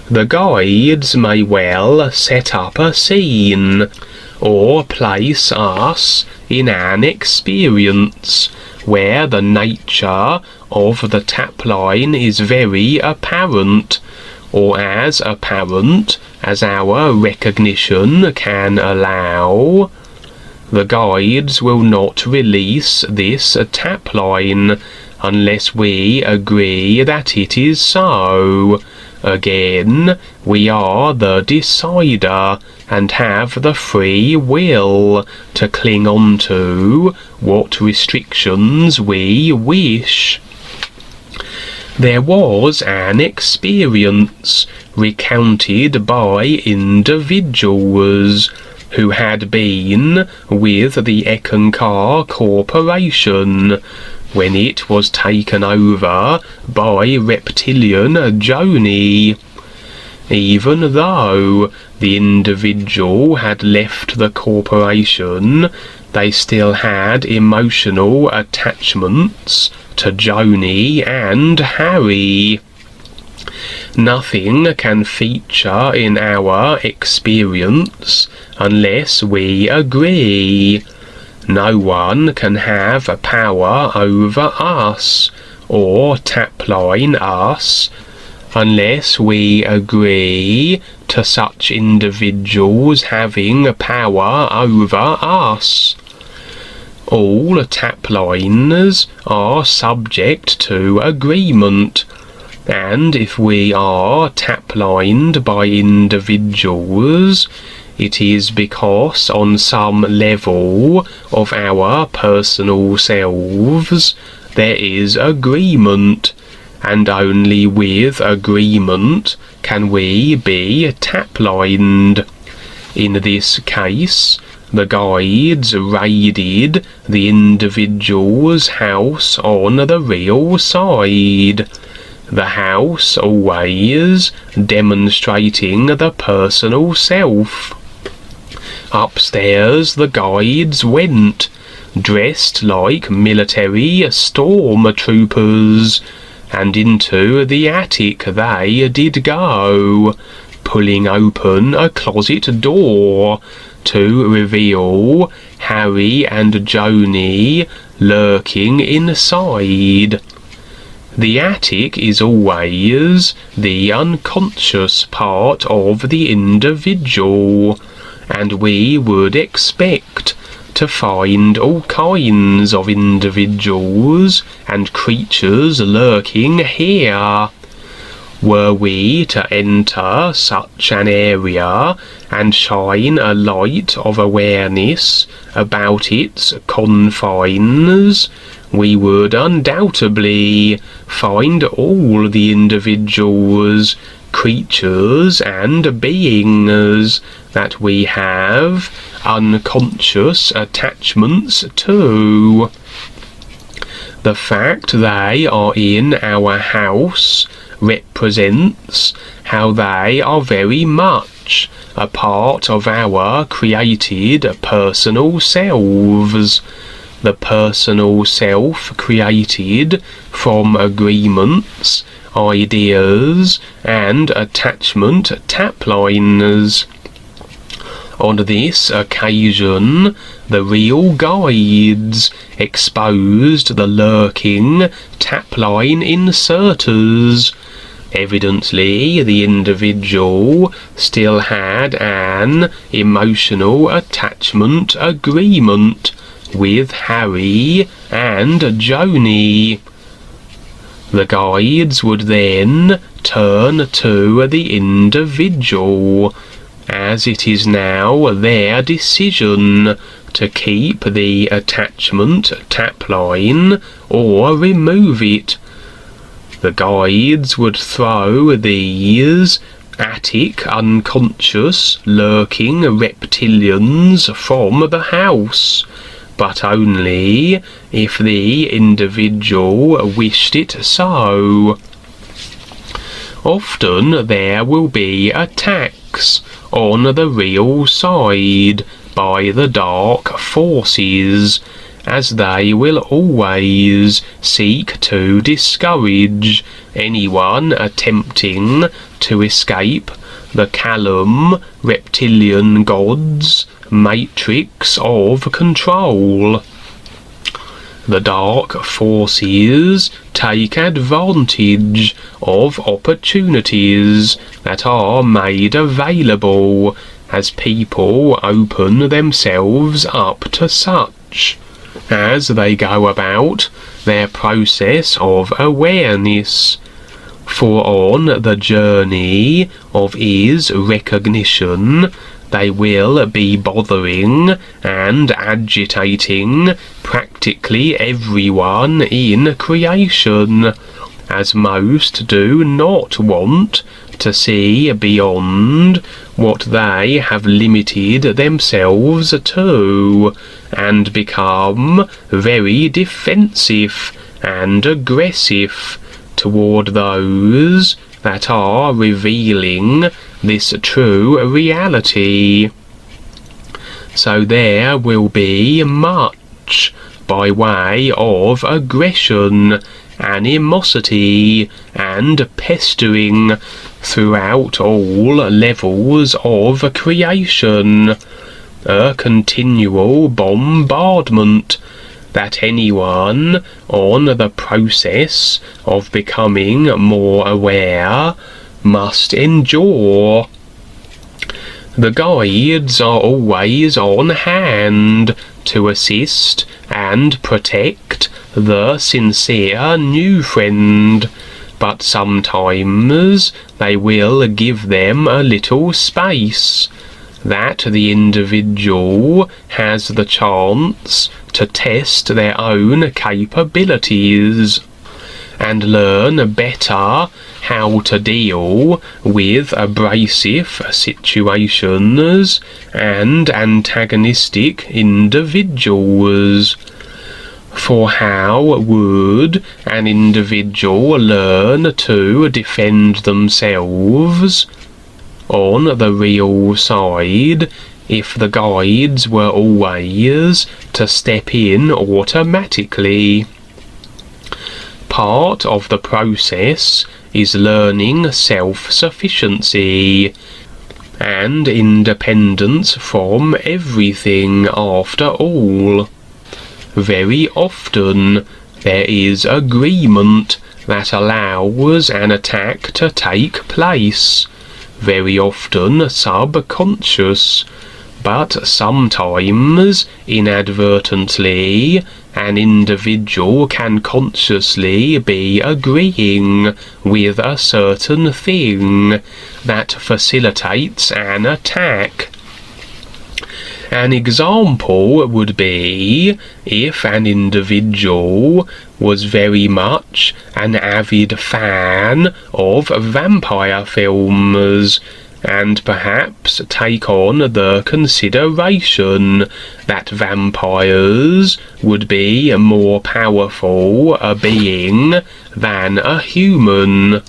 The guides may well set up a scene, or place us in an experience where the nature of the tapline is very apparent, or as apparent as our recognition can allow. The guides will not release this tapline unless we agree that it is so. Again, we are the decider and have the free will to cling on to what restrictions we wish. There was an experience recounted by individuals who had been with the Ekankar Corporation when it was taken over by reptilian Joni. Even though the individual had left the corporation, they still had emotional attachments to Joni and Harry. Nothing can feature in our experience unless we agree. No one can have a power over us or tapline us unless we agree to such individuals having power over us. All taplines are subject to agreement, and if we are taplined by individuals, it is because on some level of our personal selves there is agreement, and only with agreement can we be taplined. In this case, the guides raided the individual's house on the real side. The house always demonstrating the personal self. Upstairs the guides went, dressed like military stormtroopers, and into the attic they did go, pulling open a closet door to reveal Harry and Joni lurking inside. The attic is always the unconscious part of the individual, and we would expect to find all kinds of individuals and creatures lurking here. Were we to enter such an area and shine a light of awareness about its confines, we would undoubtedly find all the individuals, creatures and beings that we have unconscious attachments to. The fact they are in our house represents how they are very much a part of our created personal selves. The personal self created from agreements, ideas and attachment taplines. On this occasion, the real guides exposed the lurking tapline inserters. Evidently, the individual still had an emotional attachment agreement with Harry and Joni. The guides would then turn to the individual, as it is now their decision to keep the attachment tapline or remove it. The guides would throw these attic unconscious lurking reptilians from the house, but only if the individual wished it so. Often there will be attacks on the real side by the dark forces, as they will always seek to discourage anyone attempting to escape the calm reptilian god's matrix of control. The dark forces take advantage of opportunities that are made available as people open themselves up to such, as they go about their process of awareness. For on the journey of is recognition, they will be bothering and agitating practically everyone in creation, as most do not want to see beyond what they have limited themselves to, and become very defensive and aggressive toward those that are revealing this true reality. So there will be much by way of aggression, animosity, and pestering throughout all levels of creation, a continual bombardment that anyone on the process of becoming more aware must endure. The guides are always on hand to assist and protect the sincere new friend, but sometimes they will give them a little space, that the individual has the chance to test their own capabilities and learn better how to deal with abrasive situations and antagonistic individuals. For how would an individual learn to defend themselves on the real side if the guides were always to step in automatically? Part of the process is learning self-sufficiency and independence from everything after all. Very often there is agreement that allows an attack to take place, very often subconscious, but sometimes inadvertently an individual can consciously be agreeing with a certain thing that facilitates an attack. An example would be if an individual was very much an avid fan of vampire films, and perhaps take on the consideration that vampires would be a more powerful a being than a human.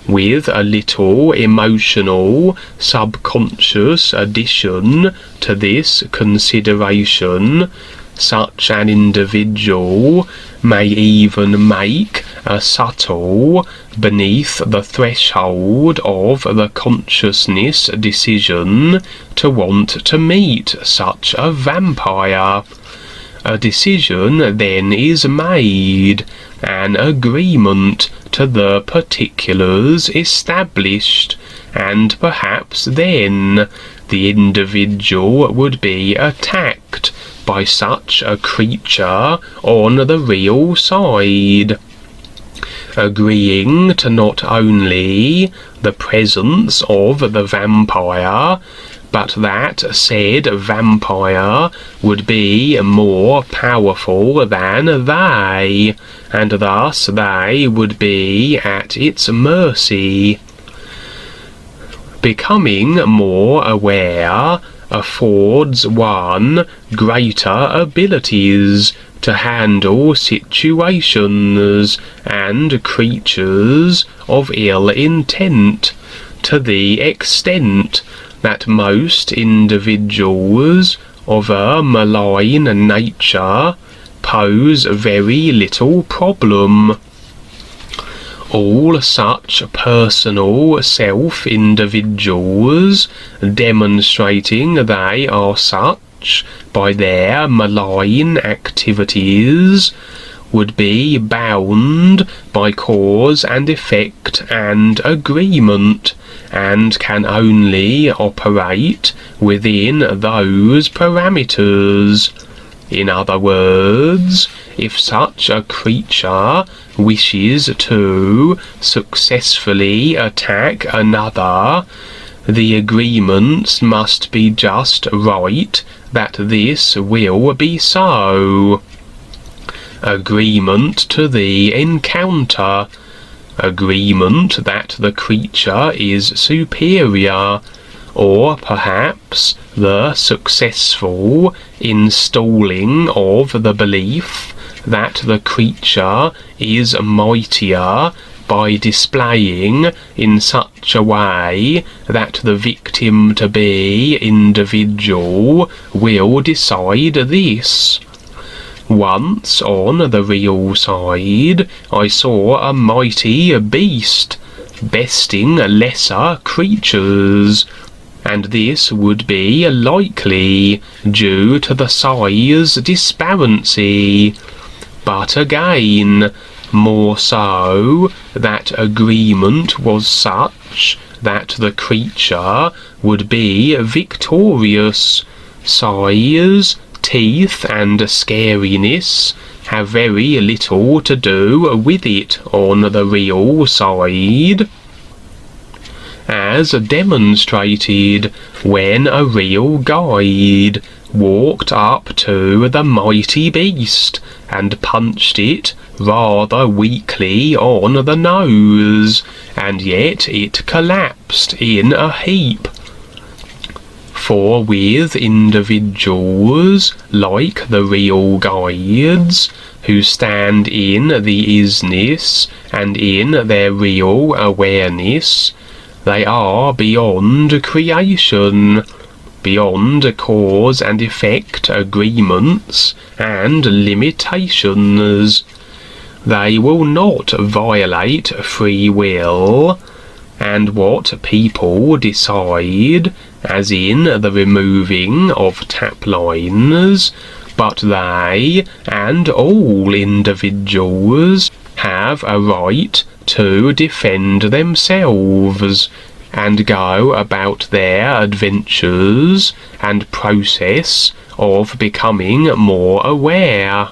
With a little emotional, subconscious addition to this consideration, such an individual may even make a subtle, beneath the threshold of the consciousness decision to want to meet such a vampire. A decision then is made, an agreement to the particulars established, and perhaps then the individual would be attacked by such a creature on the real side, agreeing to not only the presence of the vampire, but that said vampire would be more powerful than they, and thus they would be at its mercy. Becoming more aware affords one greater abilities to handle situations and creatures of ill intent, to the extent that most individuals of a malign nature pose very little problem. All such personal self-individuals, demonstrating they are such by their malign activities, would be bound by cause and effect and agreement, and can only operate within those parameters. In other words, if such a creature wishes to successfully attack another, the agreements must be just right that this will be so. Agreement to the encounter. Agreement that the creature is superior, or perhaps the successful installing of the belief that the creature is mightier by displaying in such a way that the victim-to-be individual will decide this. Once on the real side, I saw a mighty beast besting lesser creatures, and this would be likely due to the size disparity, but again, more so that agreement was such that the creature would be victorious. Size, teeth and scariness have very little to do with it on the real side, as demonstrated when a real guide walked up to the mighty beast and punched it rather weakly on the nose, and yet it collapsed in a heap. For with individuals like the real guides, who stand in the isness and in their real awareness, they are beyond creation, beyond cause and effect agreements and limitations. They will not violate free will, and what people decide, as in the removing of taplines, but they and all individuals have a right to defend themselves and go about their adventures and process of becoming more aware.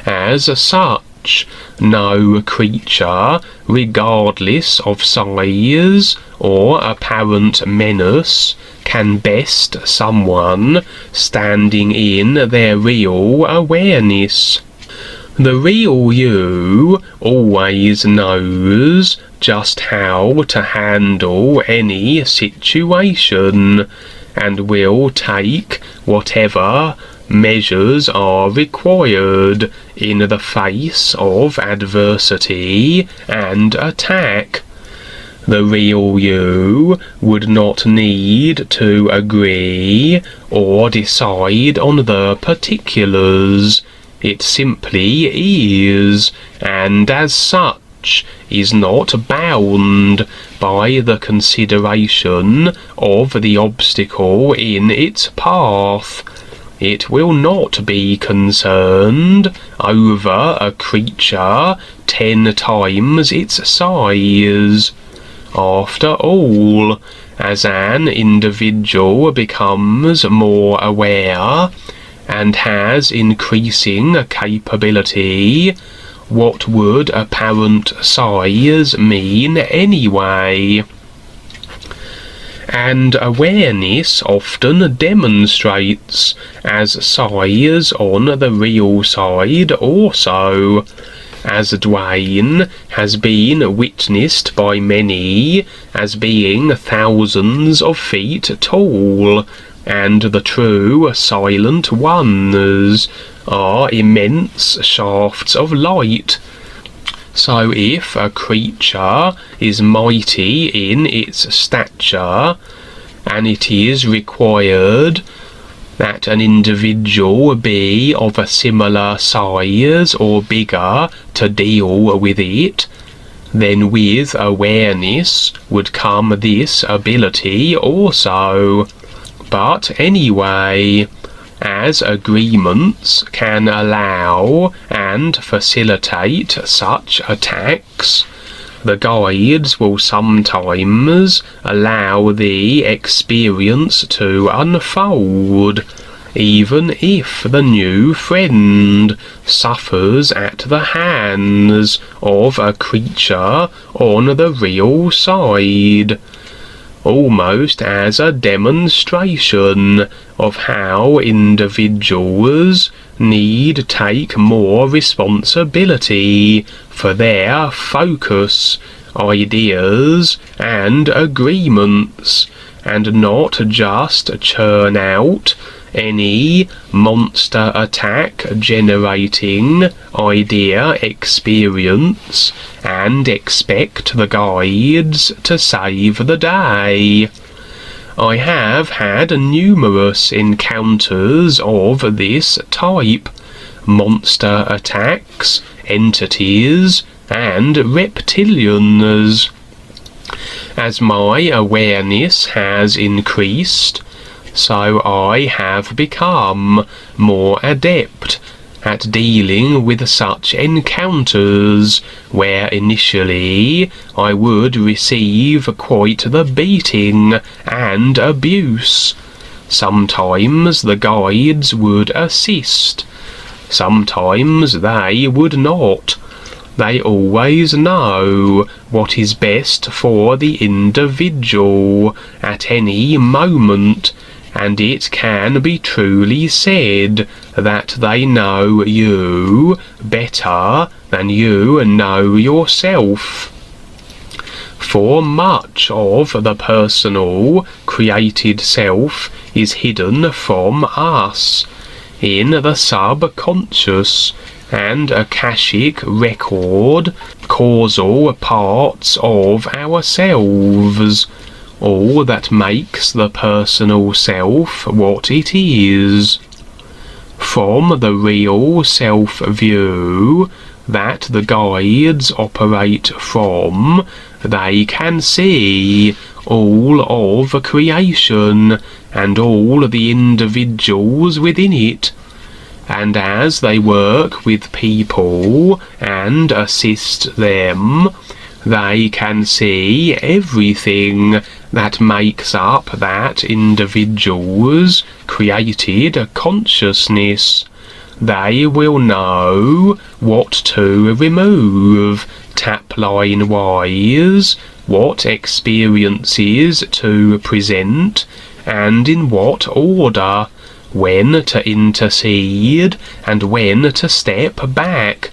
As such, no creature, regardless of size or apparent menace, can best someone standing in their real awareness. The real you always knows just how to handle any situation, and will take whatever measures are required in the face of adversity and attack. The real you would not need to agree or decide on the particulars. It simply is, and as such is not bound by the consideration of the obstacle in its path. It will not be concerned over a creature 10 times its size. After all, as an individual becomes more aware and has increasing capability, what would apparent size mean anyway? And awareness often demonstrates as size on the real side also, as Dwayne has been witnessed by many as being thousands of feet tall, and the true silent ones are immense shafts of light. So if a creature is mighty in its stature, and it is required that an individual be of a similar size or bigger to deal with it, then with awareness would come this ability also. But anyway, as agreements can allow and facilitate such attacks, the guides will sometimes allow the experience to unfold, even if the new friend suffers at the hands of a creature on the real side, almost as a demonstration of how individuals need take more responsibility for their focus, ideas and agreements, and not just churn out any monster attack generating idea experience and expect the guides to save the day. I have had numerous encounters of this type: monster attacks, entities, and reptilians. As my awareness has increased, so I have become more adept at dealing with such encounters, where initially I would receive quite the beating and abuse. Sometimes the guides would assist, sometimes they would not. They always know what is best for the individual at any moment, and it can be truly said that they know you better than you know yourself. For much of the personal, created self is hidden from us in the subconscious and akashic record, causal parts of ourselves, all that makes the personal self what it is. From the real self-view that the guides operate from, they can see all of creation and all the individuals within it, and as they work with people and assist them, they can see everything that makes up that individual's created consciousness. They will know what to remove, tapline-wise, what experiences to present, and in what order, when to intercede and when to step back.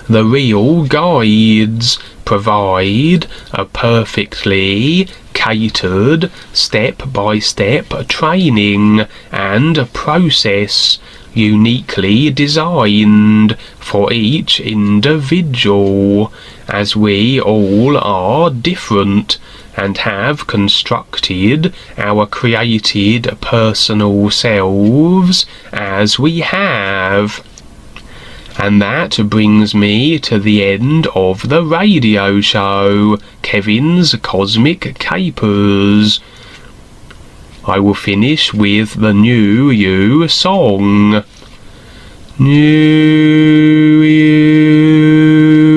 The real guides provide a perfectly catered step-by-step training and process, uniquely designed for each individual, as we all are different and have constructed our created personal selves as we have. And that brings me to the end of the radio show, Kevin's Cosmic Capers. I will finish with the New You song. New You.